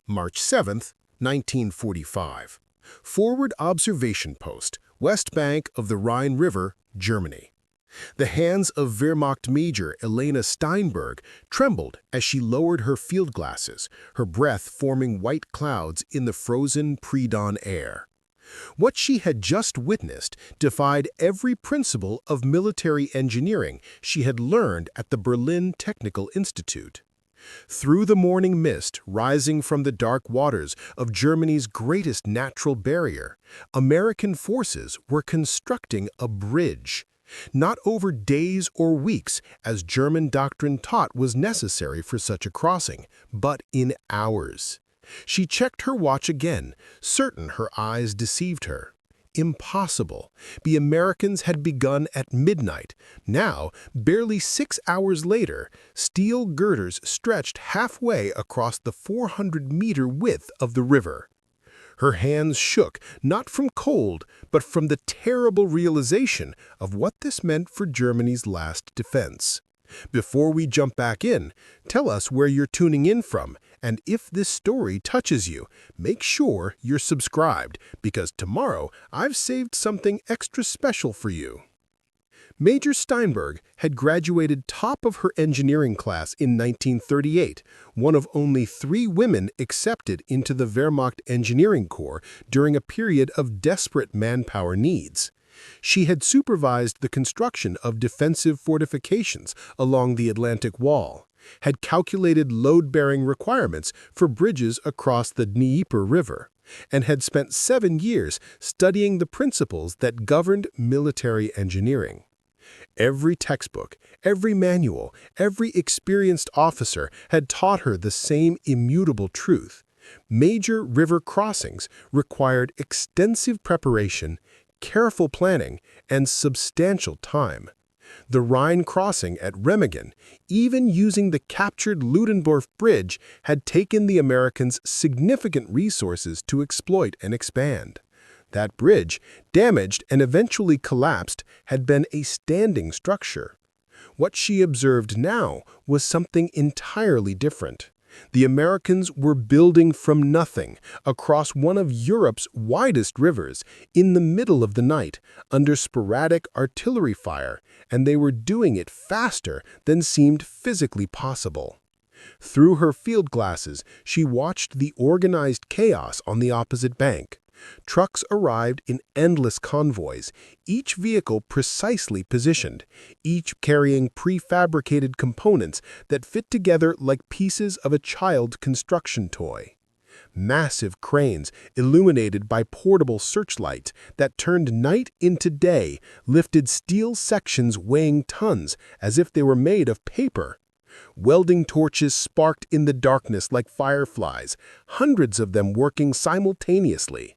March 7, 1945. Forward observation post, west bank of the Rhine River, Germany. The hands of Wehrmacht Major Elena Steinberg trembled as she lowered her field glasses, her breath forming white clouds in the frozen pre-dawn air. What she had just witnessed defied every principle of military engineering she had learned at the Berlin Technical Institute. Through the morning mist rising from the dark waters of Germany's greatest natural barrier, American forces were constructing a bridge, not over days or weeks, as German doctrine taught was necessary for such a crossing, but in hours. She checked her watch again, certain her eyes deceived her. Impossible. The Americans had begun at midnight. Now, barely 6 hours later, steel girders stretched halfway across the 400-meter width of the river. Her hands shook, not from cold, but from the terrible realization of what this meant for Germany's last defense. Before we jump back in, tell us where you're tuning in from, and if this story touches you, make sure you're subscribed, because tomorrow I've saved something extra special for you. Major Steinberg had graduated top of her engineering class in 1938, one of only 3 women accepted into the Wehrmacht Engineering Corps during a period of desperate manpower needs. She had supervised the construction of defensive fortifications along the Atlantic Wall, had calculated load-bearing requirements for bridges across the Dnieper River, and had spent 7 years studying the principles that governed military engineering. Every textbook, every manual, every experienced officer had taught her the same immutable truth. Major river crossings required extensive preparation, careful planning, and substantial time. The Rhine crossing at Remagen, even using the captured Ludendorff Bridge, had taken the Americans significant resources to exploit and expand. That bridge, damaged and eventually collapsed, had been a standing structure. What she observed now was something entirely different. The Americans were building from nothing across one of Europe's widest rivers in the middle of the night under sporadic artillery fire, and they were doing it faster than seemed physically possible. Through her field glasses, she watched the organized chaos on the opposite bank. Trucks arrived in endless convoys, each vehicle precisely positioned, each carrying prefabricated components that fit together like pieces of a child's construction toy. Massive cranes, illuminated by portable searchlights that turned night into day, lifted steel sections weighing tons as if they were made of paper. Welding torches sparked in the darkness like fireflies, hundreds of them working simultaneously.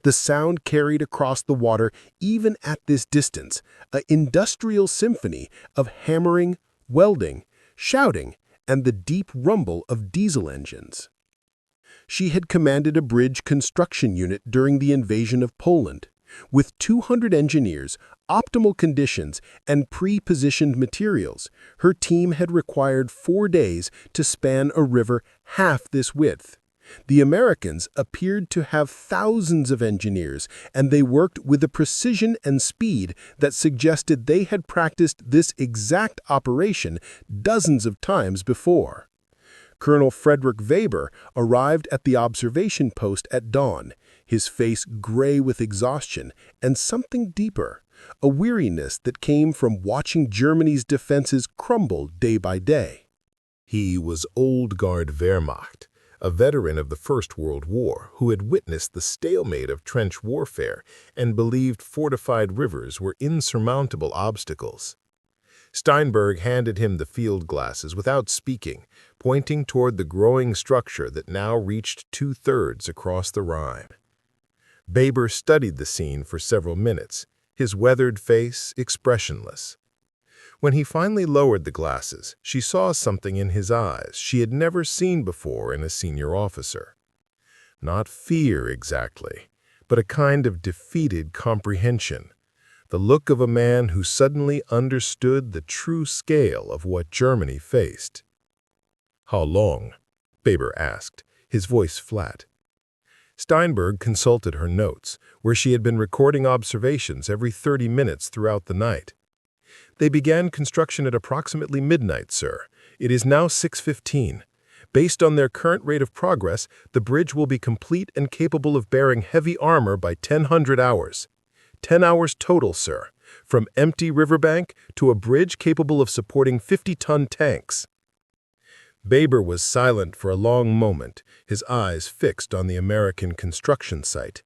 The sound carried across the water even at this distance, an industrial symphony of hammering, welding, shouting, and the deep rumble of diesel engines. She had commanded a bridge construction unit during the invasion of Poland. With 200 engineers, optimal conditions, and pre-positioned materials, her team had required 4 days to span a river half this width. The Americans appeared to have thousands of engineers, and they worked with a precision and speed that suggested they had practiced this exact operation dozens of times before. Colonel Frederick Weber arrived at the observation post at dawn, his face gray with exhaustion and something deeper, a weariness that came from watching Germany's defenses crumble day by day. He was Old Guard Wehrmacht, a veteran of the First World War who had witnessed the stalemate of trench warfare and believed fortified rivers were insurmountable obstacles. Steinberg handed him the field glasses without speaking, pointing toward the growing structure that now reached 2/3 across the Rhine. Weber studied the scene for several minutes, his weathered face expressionless. When he finally lowered the glasses, she saw something in his eyes she had never seen before in a senior officer. Not fear exactly, but a kind of defeated comprehension, the look of a man who suddenly understood the true scale of what Germany faced. "How long?" Weber asked, his voice flat. Steinberg consulted her notes, where she had been recording observations every 30 minutes throughout the night. They began construction at approximately midnight, sir. It is now 6:15. Based on their current rate of progress, the bridge will be complete and capable of bearing heavy armor by 1000 hours. 10 hours total, sir, from empty riverbank to a bridge capable of supporting 50-ton tanks. Baber was silent for a long moment, his eyes fixed on the American construction site.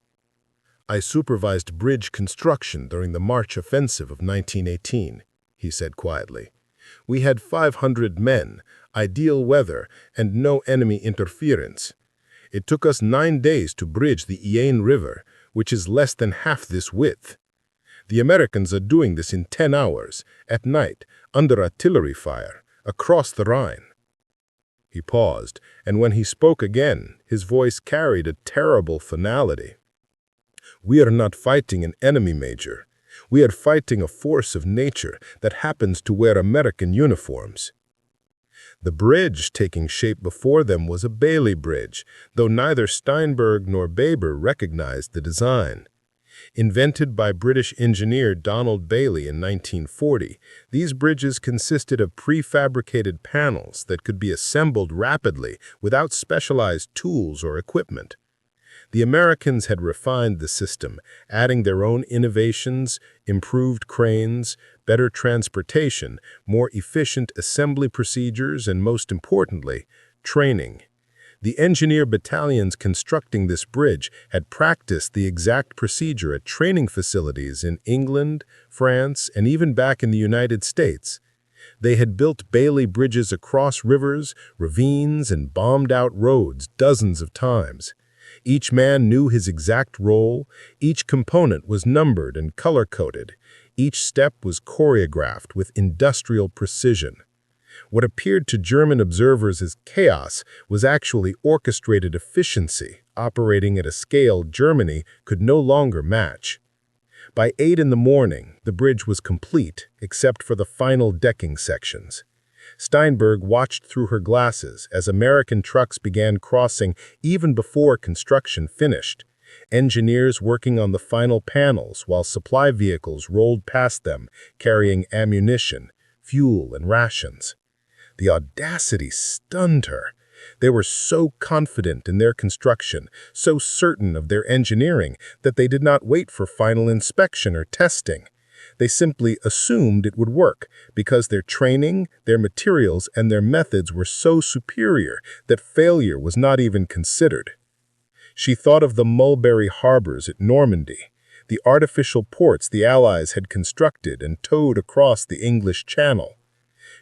"I supervised bridge construction during the March Offensive of 1918, he said quietly. "We had 500 men, ideal weather, and no enemy interference. It took us 9 days to bridge the Rhine River, which is less than half this width. The Americans are doing this in 10 hours, at night, under artillery fire, across the Rhine." He paused, and when he spoke again, his voice carried a terrible finality. "We are not fighting an enemy, Major. We are fighting a force of nature that happens to wear American uniforms." The bridge taking shape before them was a Bailey Bridge, though neither Steinberg nor Baber recognized the design. Invented by British engineer Donald Bailey in 1940, these bridges consisted of prefabricated panels that could be assembled rapidly without specialized tools or equipment. The Americans had refined the system, adding their own innovations, improved cranes, better transportation, more efficient assembly procedures, and most importantly, training. The engineer battalions constructing this bridge had practiced the exact procedure at training facilities in England, France, and even back in the United States. They had built Bailey bridges across rivers, ravines, and bombed out roads dozens of times. Each man knew his exact role, each component was numbered and color-coded, each step was choreographed with industrial precision. What appeared to German observers as chaos was actually orchestrated efficiency, operating at a scale Germany could no longer match. By 8 in the morning, the bridge was complete, except for the final decking sections. Steinberg watched through her glasses as American trucks began crossing even before construction finished, engineers working on the final panels while supply vehicles rolled past them, carrying ammunition, fuel, and rations. The audacity stunned her. They were so confident in their construction, so certain of their engineering, that they did not wait for final inspection or testing. They simply assumed it would work because their training, their materials, and their methods were so superior that failure was not even considered. She thought of the mulberry harbors at Normandy, the artificial ports the Allies had constructed and towed across the English Channel.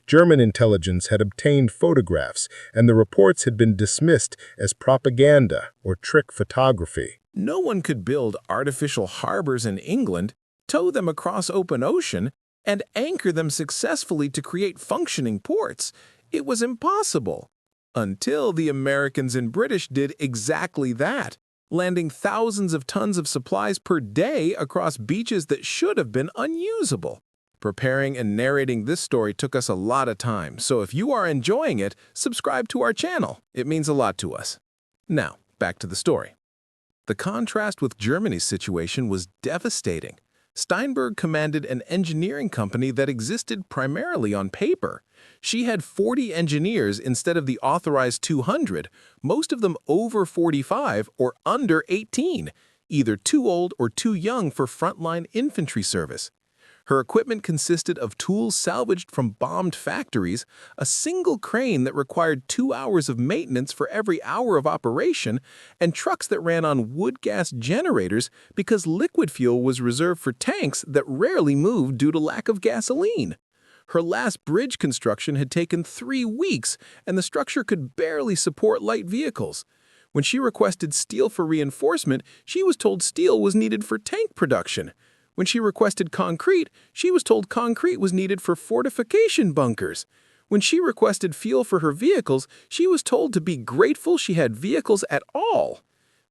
German intelligence had obtained photographs, and the reports had been dismissed as propaganda or trick photography. No one could build artificial harbors in England, tow them across open ocean, and anchor them successfully to create functioning ports. It was impossible. Until the Americans and British did exactly that, landing thousands of tons of supplies per day across beaches that should have been unusable. Preparing and narrating this story took us a lot of time, so if you are enjoying it, subscribe to our channel. It means a lot to us. Now, back to the story. The contrast with Germany's situation was devastating. Steinberg commanded an engineering company that existed primarily on paper. She had 40 engineers instead of the authorized 200, most of them over 45 or under 18, either too old or too young for frontline infantry service. Her equipment consisted of tools salvaged from bombed factories, a single crane that required 2 hours of maintenance for every hour of operation, and trucks that ran on wood gas generators because liquid fuel was reserved for tanks that rarely moved due to lack of gasoline. Her last bridge construction had taken 3 weeks, and the structure could barely support light vehicles. When she requested steel for reinforcement, she was told steel was needed for tank production. When she requested concrete, she was told concrete was needed for fortification bunkers. When she requested fuel for her vehicles, she was told to be grateful she had vehicles at all.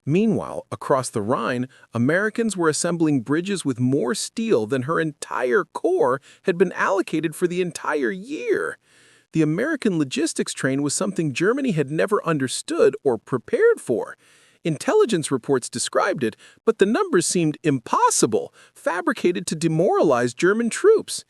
Meanwhile, across the Rhine, Americans were assembling bridges with more steel than her entire corps had been allocated for the entire year. The American logistics train was something Germany had never understood or prepared for. Intelligence reports described it, but the numbers seemed impossible, fabricated to demoralize German troops.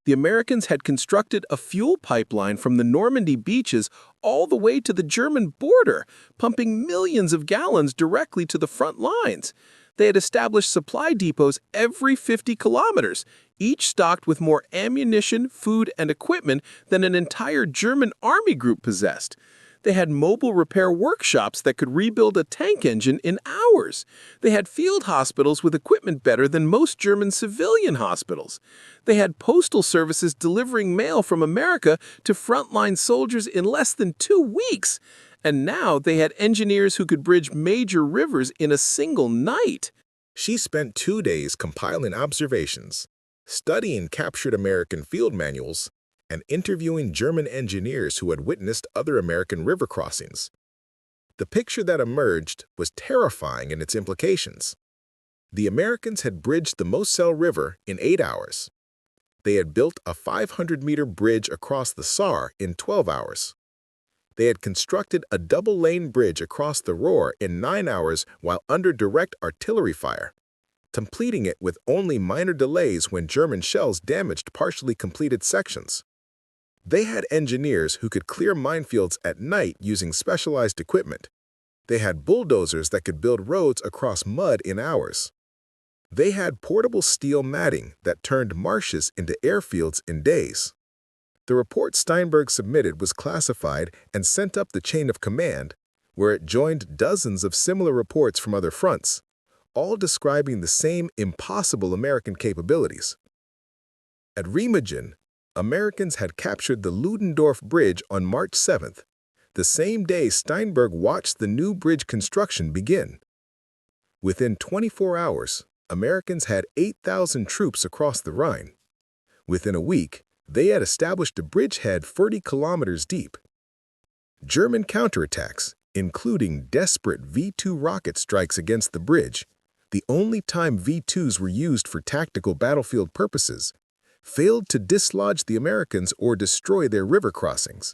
The Americans had constructed a fuel pipeline from the Normandy beaches all the way to the German border, pumping millions of gallons directly to the front lines. They had established supply depots every 50 kilometers, each stocked with more ammunition, food, and equipment than an entire German army group possessed. They had mobile repair workshops that could rebuild a tank engine in hours. They had field hospitals with equipment better than most German civilian hospitals. They had postal services delivering mail from America to frontline soldiers in less than 2 weeks. And now they had engineers who could bridge major rivers in a single night. She spent 2 days compiling observations, studying captured American field manuals, and interviewing German engineers who had witnessed other American river crossings. The picture that emerged was terrifying in its implications. The Americans had bridged the Moselle River in 8 hours. They had built a 500-meter bridge across the Saar in 12 hours. They had constructed a double-lane bridge across the Ruhr in 9 hours while under direct artillery fire, completing it with only minor delays when German shells damaged partially completed sections. They had engineers who could clear minefields at night using specialized equipment. They had bulldozers that could build roads across mud in hours. They had portable steel matting that turned marshes into airfields in days. The report Steinberg submitted was classified and sent up the chain of command, where it joined dozens of similar reports from other fronts, all describing the same impossible American capabilities. At Remagen, Americans had captured the Ludendorff Bridge on March 7th, the same day Steinberg watched the new bridge construction begin. Within 24 hours, Americans had 8,000 troops across the Rhine. Within a week, they had established a bridgehead 30 kilometers deep. German counterattacks, including desperate V-2 rocket strikes against the bridge, the only time V-2s were used for tactical battlefield purposes, failed to dislodge the Americans or destroy their river crossings.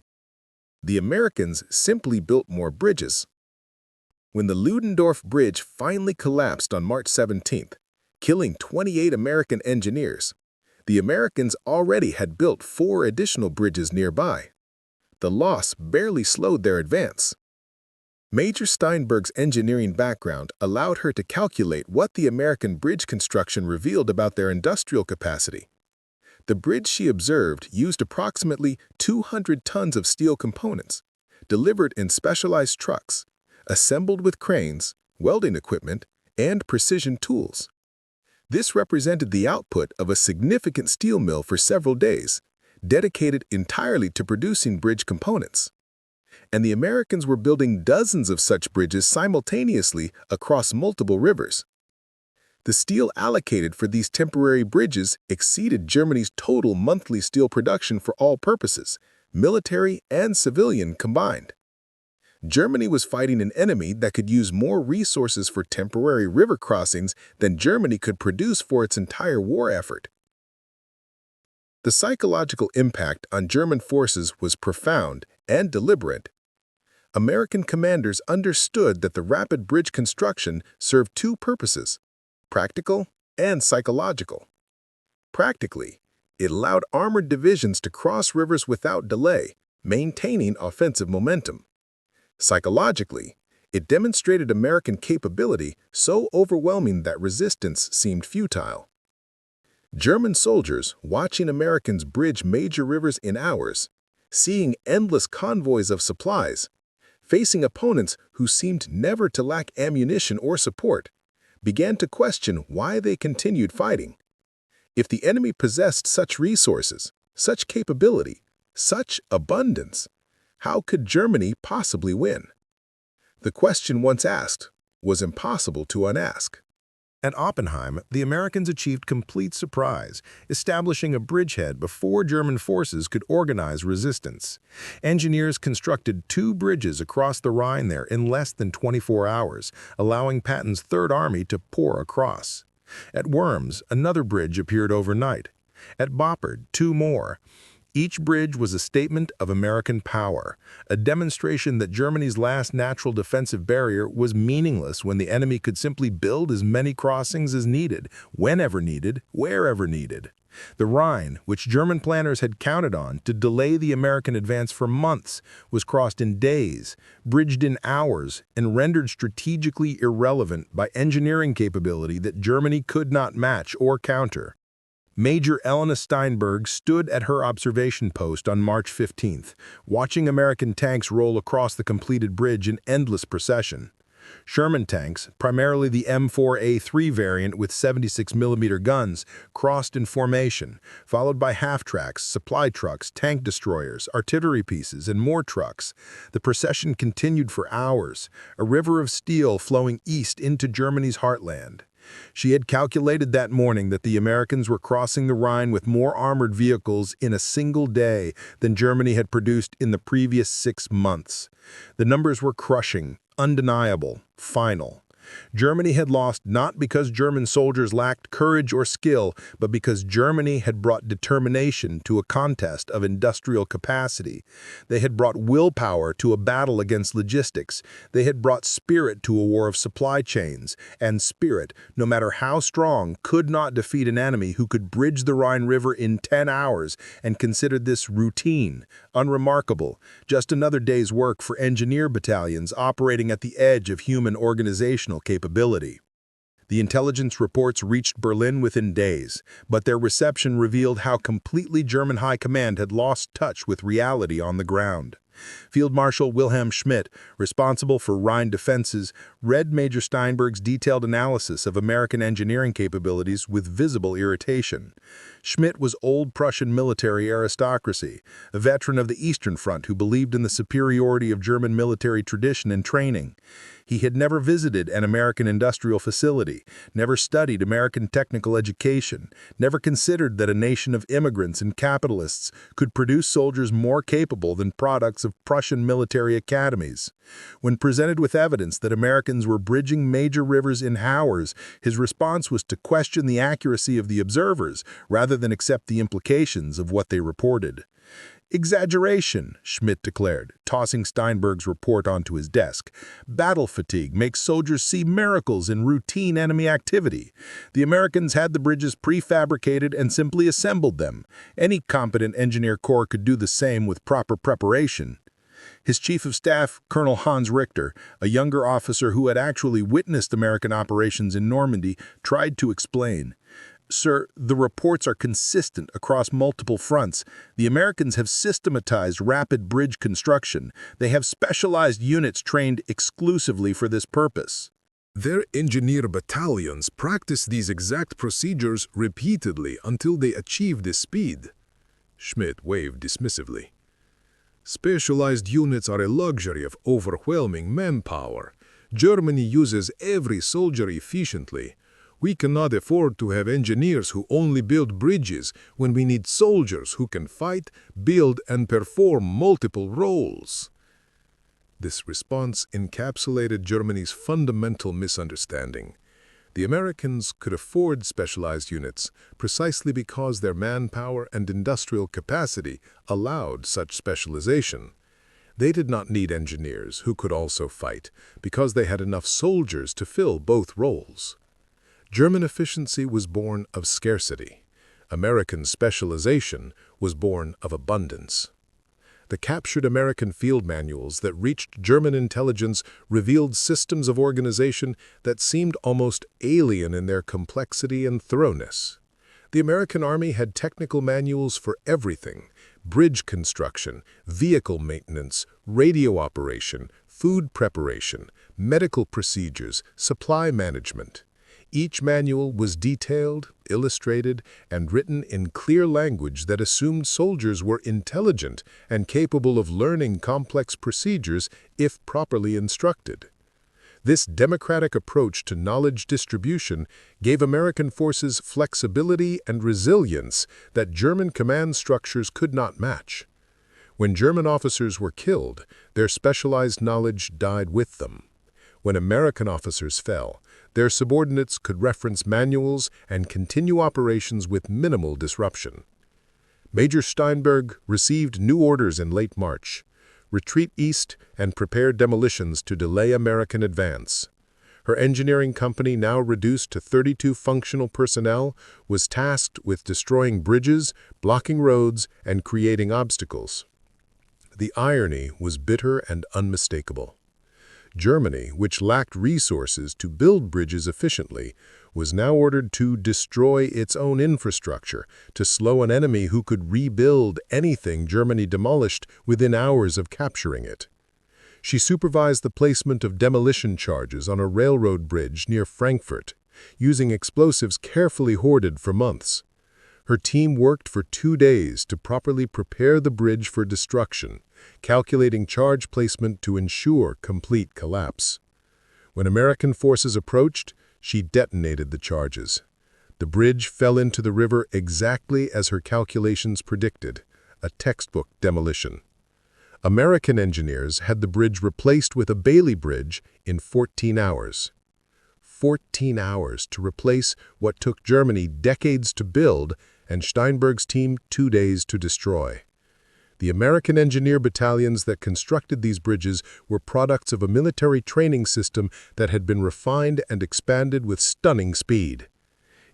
The Americans simply built more bridges. When the Ludendorff Bridge finally collapsed on March 17th, killing 28 American engineers, the Americans already had built 4 additional bridges nearby. The loss barely slowed their advance. Major Steinberg's engineering background allowed her to calculate what the American bridge construction revealed about their industrial capacity. The bridge she observed used approximately 200 tons of steel components, delivered in specialized trucks, assembled with cranes, welding equipment, and precision tools. This represented the output of a significant steel mill for several days, dedicated entirely to producing bridge components. And the Americans were building dozens of such bridges simultaneously across multiple rivers. The steel allocated for these temporary bridges exceeded Germany's total monthly steel production for all purposes, military and civilian combined. Germany was fighting an enemy that could use more resources for temporary river crossings than Germany could produce for its entire war effort. The psychological impact on German forces was profound and deliberate. American commanders understood that the rapid bridge construction served 2 purposes: practical and psychological. Practically, it allowed armored divisions to cross rivers without delay, maintaining offensive momentum. Psychologically, it demonstrated American capability so overwhelming that resistance seemed futile. German soldiers, watching Americans bridge major rivers in hours, seeing endless convoys of supplies, facing opponents who seemed never to lack ammunition or support, began to question why they continued fighting. If the enemy possessed such resources, such capability, such abundance, how could Germany possibly win? The question once asked was impossible to unask. At Oppenheim, the Americans achieved complete surprise, establishing a bridgehead before German forces could organize resistance. Engineers constructed 2 bridges across the Rhine there in less than 24 hours, allowing Patton's Third Army to pour across. At Worms, another bridge appeared overnight. At Boppard, 2 more. Each bridge was a statement of American power, a demonstration that Germany's last natural defensive barrier was meaningless when the enemy could simply build as many crossings as needed, whenever needed, wherever needed. The Rhine, which German planners had counted on to delay the American advance for months, was crossed in days, bridged in hours, and rendered strategically irrelevant by engineering capability that Germany could not match or counter. Major Elena Steinberg stood at her observation post on March 15th, watching American tanks roll across the completed bridge in endless procession. Sherman tanks, primarily the M4A3 variant with 76mm guns, crossed in formation, followed by half-tracks, supply trucks, tank destroyers, artillery pieces, and more trucks. The procession continued for hours, a river of steel flowing east into Germany's heartland. She had calculated that morning that the Americans were crossing the Rhine with more armored vehicles in a single day than Germany had produced in the previous 6 months. The numbers were crushing, undeniable, final. Germany had lost not because German soldiers lacked courage or skill, but because Germany had brought determination to a contest of industrial capacity. They had brought willpower to a battle against logistics. They had brought spirit to a war of supply chains. And spirit, no matter how strong, could not defeat an enemy who could bridge the Rhine River in 10 hours and considered this routine, unremarkable, just another day's work for engineer battalions operating at the edge of human organizational capability. The intelligence reports reached Berlin within days, but their reception revealed how completely German high command had lost touch with reality on the ground. Field Marshal Wilhelm Schmidt, responsible for Rhine defenses, read Major Steinberg's detailed analysis of American engineering capabilities with visible irritation. Schmidt was old Prussian military aristocracy, a veteran of the Eastern Front who believed in the superiority of German military tradition and training. He had never visited an American industrial facility, never studied American technical education, never considered that a nation of immigrants and capitalists could produce soldiers more capable than products of Prussian military academies. When presented with evidence that Americans were bridging major rivers in hours, his response was to question the accuracy of the observers rather than accept the implications of what they reported. Exaggeration, Schmidt declared, tossing Steinberg's report onto his desk. Battle fatigue makes soldiers see miracles in routine enemy activity. The Americans had the bridges prefabricated and simply assembled them. Any competent engineer corps could do the same with proper preparation. His chief of staff, Colonel Hans Richter, a younger officer who had actually witnessed American operations in Normandy, tried to explain. Sir, the reports are consistent across multiple fronts. The Americans have systematized rapid bridge construction. They have specialized units trained exclusively for this purpose. Their engineer battalions practice these exact procedures repeatedly until they achieve this speed. Schmidt waved dismissively. Specialized units are a luxury of overwhelming manpower. Germany uses every soldier efficiently. We cannot afford to have engineers who only build bridges when we need soldiers who can fight, build, and perform multiple roles. This response encapsulated Germany's fundamental misunderstanding. The Americans could afford specialized units precisely because their manpower and industrial capacity allowed such specialization. They did not need engineers who could also fight because they had enough soldiers to fill both roles. German efficiency was born of scarcity. American specialization was born of abundance. The captured American field manuals that reached German intelligence revealed systems of organization that seemed almost alien in their complexity and thoroughness. The American Army had technical manuals for everything: bridge construction, vehicle maintenance, radio operation, food preparation, medical procedures, supply management. Each manual was detailed, illustrated, and written in clear language that assumed soldiers were intelligent and capable of learning complex procedures if properly instructed. This democratic approach to knowledge distribution gave American forces flexibility and resilience that German command structures could not match. When German officers were killed, their specialized knowledge died with them. When American officers fell, their subordinates could reference manuals and continue operations with minimal disruption. Major Steinberg received new orders in late March: retreat east and prepare demolitions to delay American advance. Her engineering company, now reduced to 32 functional personnel, was tasked with destroying bridges, blocking roads, and creating obstacles. The irony was bitter and unmistakable. Germany, which lacked resources to build bridges efficiently, was now ordered to destroy its own infrastructure, to slow an enemy who could rebuild anything Germany demolished within hours of capturing it. She supervised the placement of demolition charges on a railroad bridge near Frankfurt, using explosives carefully hoarded for months. Her team worked for 2 days to properly prepare the bridge for destruction, calculating charge placement to ensure complete collapse. When American forces approached, she detonated the charges. The bridge fell into the river exactly as her calculations predicted, a textbook demolition. American engineers had the bridge replaced with a Bailey bridge in 14 hours. 14 hours to replace what took Germany decades to build and Steinberg's team 2 days to destroy. The American engineer battalions that constructed these bridges were products of a military training system that had been refined and expanded with stunning speed.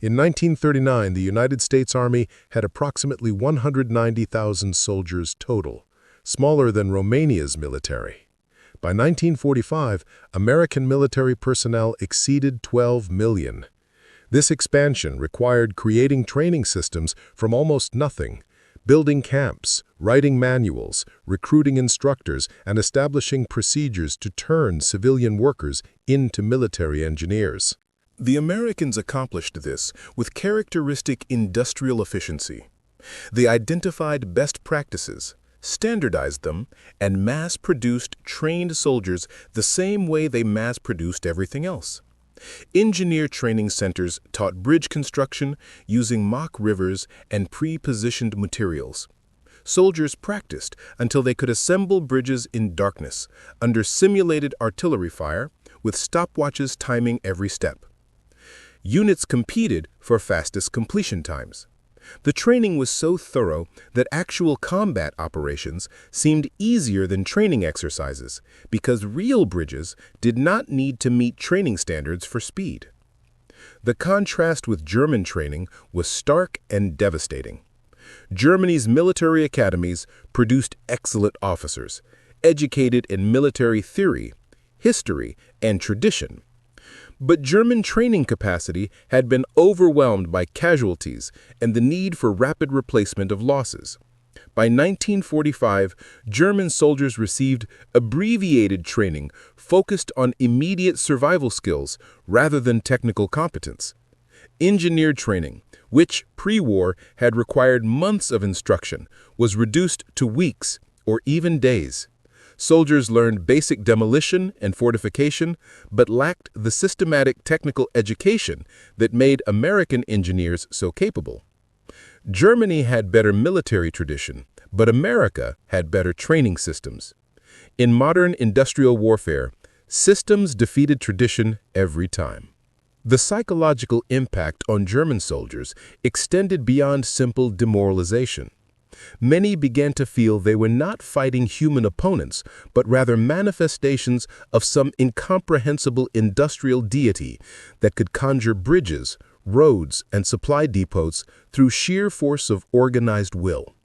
In 1939, the United States Army had approximately 190,000 soldiers total, smaller than Romania's military. By 1945, American military personnel exceeded 12 million. This expansion required creating training systems from almost nothing, building camps, writing manuals, recruiting instructors, and establishing procedures to turn civilian workers into military engineers. The Americans accomplished this with characteristic industrial efficiency. They identified best practices, standardized them, and mass-produced trained soldiers the same way they mass-produced everything else. Engineer training centers taught bridge construction using mock rivers and pre-positioned materials. Soldiers practiced until they could assemble bridges in darkness, under simulated artillery fire, with stopwatches timing every step. Units competed for fastest completion times. The training was so thorough that actual combat operations seemed easier than training exercises because real bridges did not need to meet training standards for speed. The contrast with German training was stark and devastating. Germany's military academies produced excellent officers, educated in military theory, history, and tradition. But German training capacity had been overwhelmed by casualties and the need for rapid replacement of losses. By 1945, German soldiers received abbreviated training focused on immediate survival skills rather than technical competence. Engineer training, which pre-war had required months of instruction, was reduced to weeks or even days. Soldiers learned basic demolition and fortification, but lacked the systematic technical education that made American engineers so capable. Germany had better military tradition, but America had better training systems. In modern industrial warfare, systems defeated tradition every time. The psychological impact on German soldiers extended beyond simple demoralization. Many began to feel they were not fighting human opponents, but rather manifestations of some incomprehensible industrial deity that could conjure bridges, roads, and supply depots through sheer force of organized will.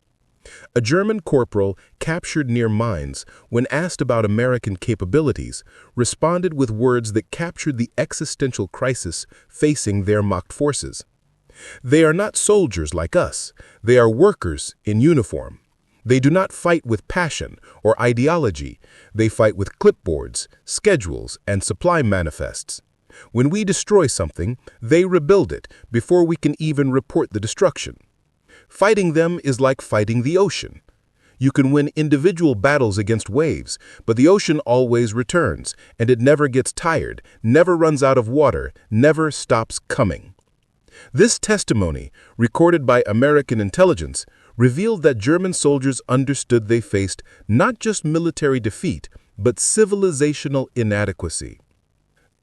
A German corporal captured near mines, when asked about American capabilities, responded with words that captured the existential crisis facing Wehrmacht forces. "They are not soldiers like us. They are workers in uniform. They do not fight with passion or ideology. They fight with clipboards, schedules, and supply manifests. When we destroy something, they rebuild it before we can even report the destruction. Fighting them is like fighting the ocean. You can win individual battles against waves, but the ocean always returns, and it never gets tired, never runs out of water, never stops coming." This testimony, recorded by American intelligence, revealed that German soldiers understood they faced not just military defeat, but civilizational inadequacy.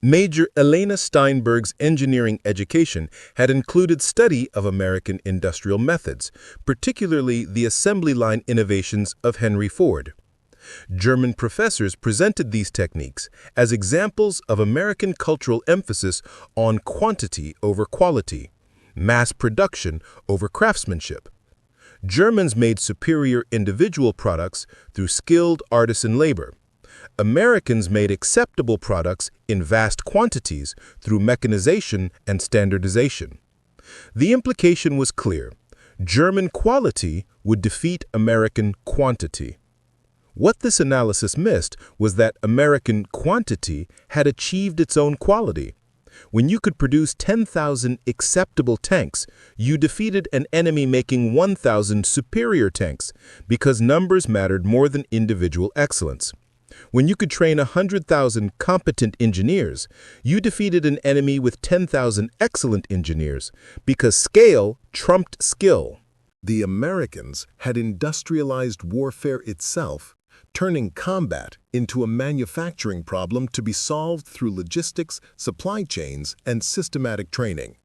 Major Elena Steinberg's engineering education had included study of American industrial methods, particularly the assembly line innovations of Henry Ford. German professors presented these techniques as examples of American cultural emphasis on quantity over quality, mass production over craftsmanship. Germans made superior individual products through skilled artisan labor. Americans made acceptable products in vast quantities through mechanization and standardization. The implication was clear: German quality would defeat American quantity. What this analysis missed was that American quantity had achieved its own quality. When you could produce 10,000 acceptable tanks, you defeated an enemy making 1,000 superior tanks, because numbers mattered more than individual excellence. When you could train 100,000 competent engineers, you defeated an enemy with 10,000 excellent engineers, because scale trumped skill. The Americans had industrialized warfare itself, turning combat into a manufacturing problem to be solved through logistics, supply chains, and systematic training.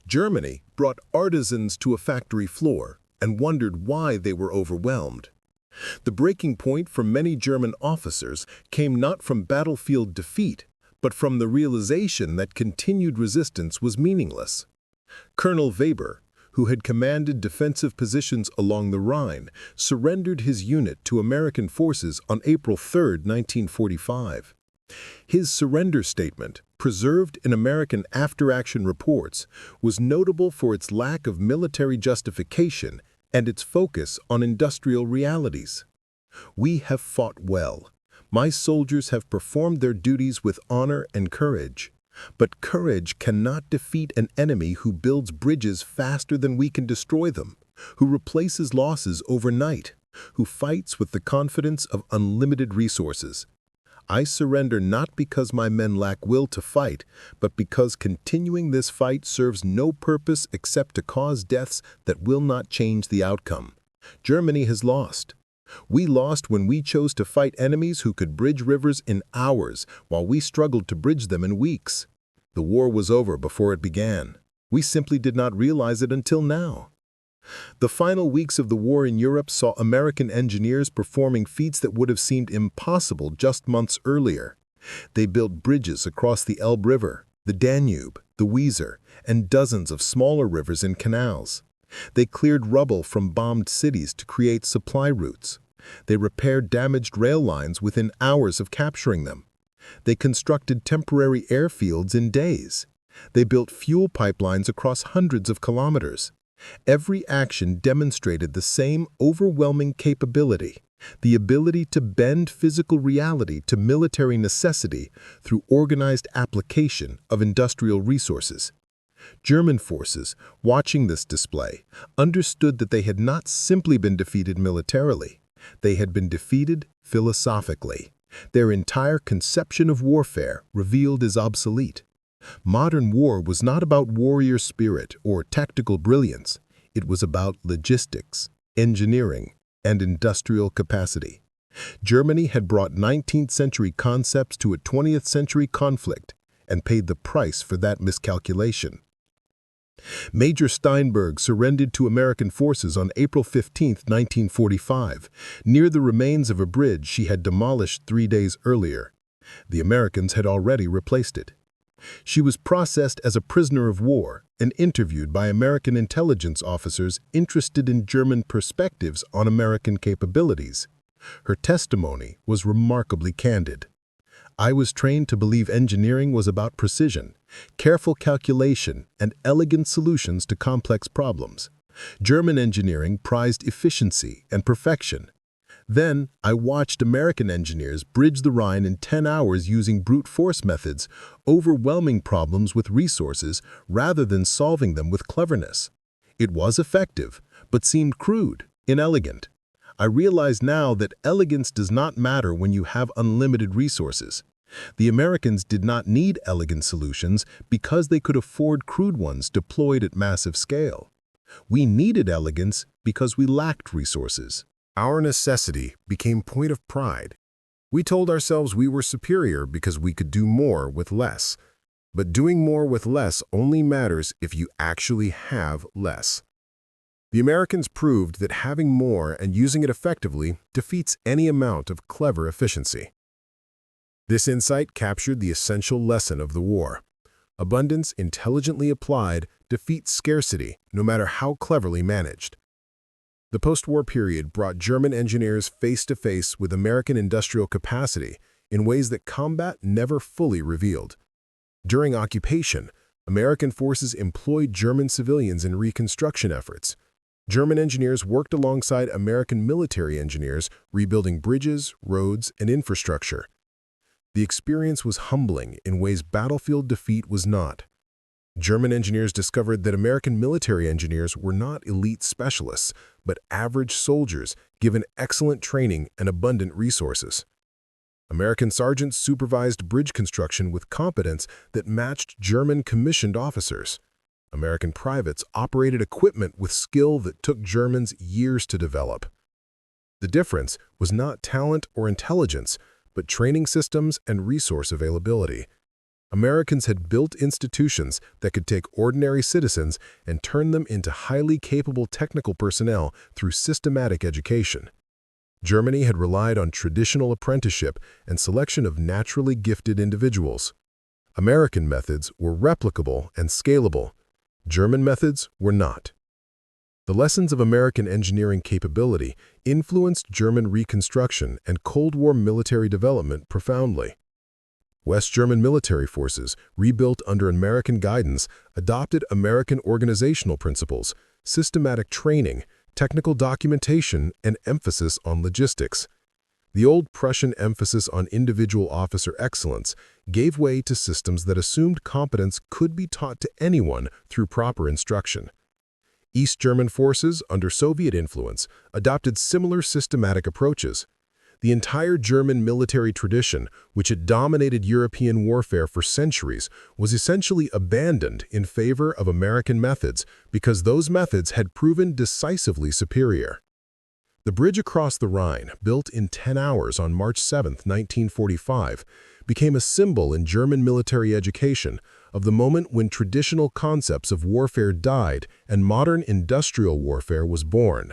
Germany brought artisans to a factory floor and wondered why they were overwhelmed. The breaking point for many German officers came not from battlefield defeat, but from the realization that continued resistance was meaningless. Colonel Weber, who had commanded defensive positions along the Rhine, surrendered his unit to American forces on April 3, 1945. His surrender statement, preserved in American after-action reports, was notable for its lack of military justification and its focus on industrial realities. "We have fought well. My soldiers have performed their duties with honor and courage. But courage cannot defeat an enemy who builds bridges faster than we can destroy them, who replaces losses overnight, who fights with the confidence of unlimited resources. I surrender not because my men lack will to fight, but because continuing this fight serves no purpose except to cause deaths that will not change the outcome. Germany has lost. We lost when we chose to fight enemies who could bridge rivers in hours while we struggled to bridge them in weeks. The war was over before it began. We simply did not realize it until now." The final weeks of the war in Europe saw American engineers performing feats that would have seemed impossible just months earlier. They built bridges across the Elbe River, the Danube, the Weser, and dozens of smaller rivers and canals. They cleared rubble from bombed cities to create supply routes. They repaired damaged rail lines within hours of capturing them. They constructed temporary airfields in days. They built fuel pipelines across hundreds of kilometers. Every action demonstrated the same overwhelming capability, the ability to bend physical reality to military necessity through organized application of industrial resources. German forces, watching this display, understood that they had not simply been defeated militarily. They had been defeated philosophically. Their entire conception of warfare revealed as obsolete. Modern war was not about warrior spirit or tactical brilliance. It was about logistics, engineering, and industrial capacity. Germany had brought 19th century concepts to a 20th century conflict and paid the price for that miscalculation. Major Steinberg surrendered to American forces on April 15, 1945, near the remains of a bridge she had demolished 3 days earlier. The Americans had already replaced it. She was processed as a prisoner of war and interviewed by American intelligence officers interested in German perspectives on American capabilities. Her testimony was remarkably candid. "I was trained to believe engineering was about precision, careful calculation, and elegant solutions to complex problems. German engineering prized efficiency and perfection. Then I watched American engineers bridge the Rhine in 10 hours using brute force methods, overwhelming problems with resources rather than solving them with cleverness. It was effective, but seemed crude, inelegant. I realize now that elegance does not matter when you have unlimited resources. The Americans did not need elegant solutions because they could afford crude ones deployed at massive scale. We needed elegance because we lacked resources." Our necessity became point of pride. We told ourselves we were superior because we could do more with less. But doing more with less only matters if you actually have less. The Americans proved that having more and using it effectively defeats any amount of clever efficiency. This insight captured the essential lesson of the war. Abundance intelligently applied defeats scarcity, no matter how cleverly managed. The post-war period brought German engineers face-to-face with American industrial capacity in ways that combat never fully revealed. During occupation, American forces employed German civilians in reconstruction efforts. German engineers worked alongside American military engineers, rebuilding bridges, roads, and infrastructure. The experience was humbling in ways battlefield defeat was not. German engineers discovered that American military engineers were not elite specialists, but average soldiers given excellent training and abundant resources. American sergeants supervised bridge construction with competence that matched German commissioned officers. American privates operated equipment with skill that took Germans years to develop. The difference was not talent or intelligence, but training systems and resource availability. Americans had built institutions that could take ordinary citizens and turn them into highly capable technical personnel through systematic education. Germany had relied on traditional apprenticeship and selection of naturally gifted individuals. American methods were replicable and scalable. German methods were not. The lessons of American engineering capability influenced German reconstruction and Cold War military development profoundly. West German military forces, rebuilt under American guidance, adopted American organizational principles, systematic training, technical documentation, and emphasis on logistics. The old Prussian emphasis on individual officer excellence gave way to systems that assumed competence could be taught to anyone through proper instruction. East German forces, under Soviet influence, adopted similar systematic approaches. The entire German military tradition, which had dominated European warfare for centuries, was essentially abandoned in favor of American methods because those methods had proven decisively superior. The bridge across the Rhine, built in 10 hours on March 7, 1945, became a symbol in German military education of the moment when traditional concepts of warfare died and modern industrial warfare was born.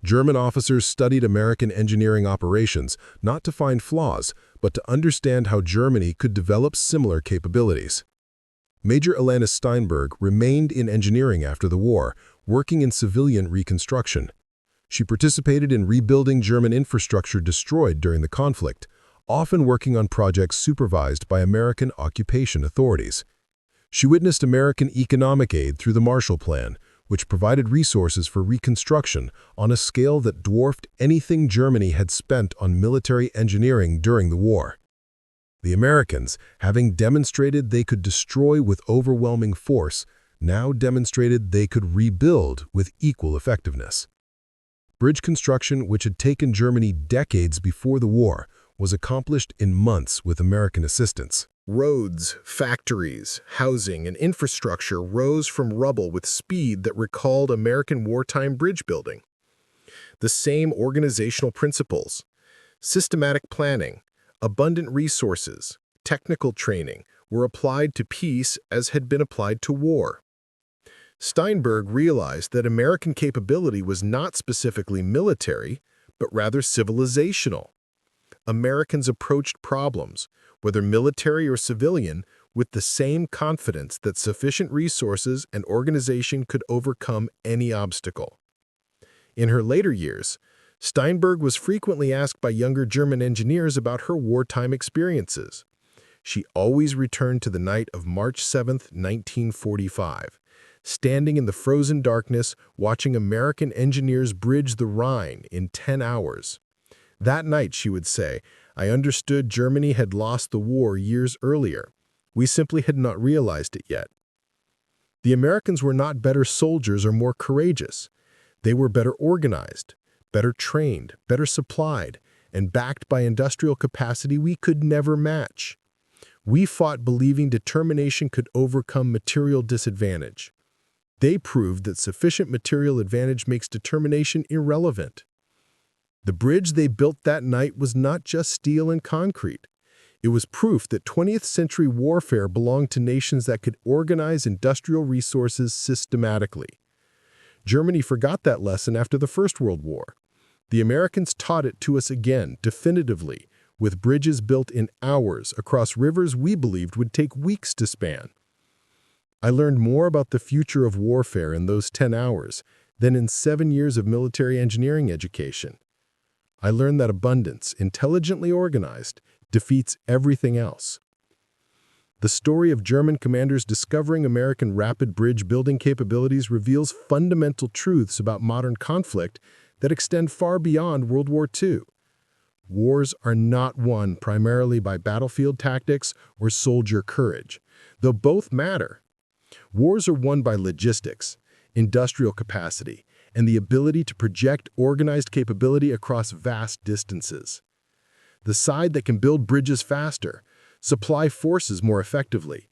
German officers studied American engineering operations not to find flaws, but to understand how Germany could develop similar capabilities. Major Elena Steinberg remained in engineering after the war, working in civilian reconstruction. She participated in rebuilding German infrastructure destroyed during the conflict, often working on projects supervised by American occupation authorities. She witnessed American economic aid through the Marshall Plan, which provided resources for reconstruction on a scale that dwarfed anything Germany had spent on military engineering during the war. The Americans, having demonstrated they could destroy with overwhelming force, now demonstrated they could rebuild with equal effectiveness. Bridge construction, which had taken Germany decades before the war, was accomplished in months with American assistance. Roads, factories, housing, and infrastructure rose from rubble with speed that recalled American wartime bridge building. The same organizational principles, systematic planning, abundant resources, technical training were applied to peace as had been applied to war. Steinberg realized that American capability was not specifically military, but rather civilizational. Americans approached problems, whether military or civilian, with the same confidence that sufficient resources and organization could overcome any obstacle. In her later years, Steinberg was frequently asked by younger German engineers about her wartime experiences. She always returned to the night of March 7, 1945, standing in the frozen darkness watching American engineers bridge the Rhine in 10 hours. That night, she would say, I understood Germany had lost the war years earlier. We simply had not realized it yet. The Americans were not better soldiers or more courageous. They were better organized, better trained, better supplied, and backed by industrial capacity we could never match. We fought believing determination could overcome material disadvantage. They proved that sufficient material advantage makes determination irrelevant. The bridge they built that night was not just steel and concrete. It was proof that 20th century warfare belonged to nations that could organize industrial resources systematically. Germany forgot that lesson after the First World War. The Americans taught it to us again, definitively, with bridges built in hours across rivers we believed would take weeks to span. I learned more about the future of warfare in those 10 hours than in 7 years of military engineering education. I learned that abundance, intelligently organized, defeats everything else. The story of German commanders discovering American rapid bridge building capabilities reveals fundamental truths about modern conflict that extend far beyond World War II. Wars are not won primarily by battlefield tactics or soldier courage, though both matter. Wars are won by logistics, industrial capacity, and the ability to project organized capability across vast distances. The side that can build bridges faster, supply forces more effectively,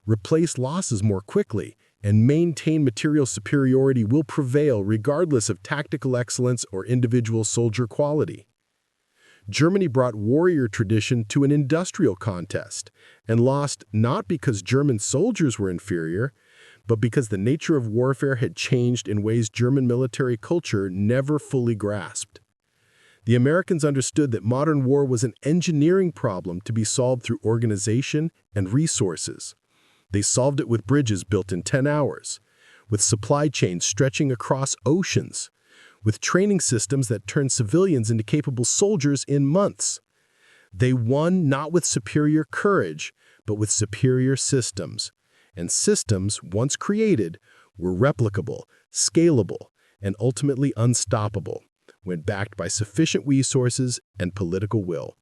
replace losses more quickly, and maintain material superiority will prevail regardless of tactical excellence or individual soldier quality. Germany brought warrior tradition to an industrial contest and lost not because German soldiers were inferior, but because the nature of warfare had changed in ways German military culture never fully grasped. The Americans understood that modern war was an engineering problem to be solved through organization and resources. They solved it with bridges built in 10 hours, with supply chains stretching across oceans, with training systems that turned civilians into capable soldiers in months. They won not with superior courage, but with superior systems. And systems, once created, were replicable, scalable, and ultimately unstoppable when backed by sufficient resources and political will.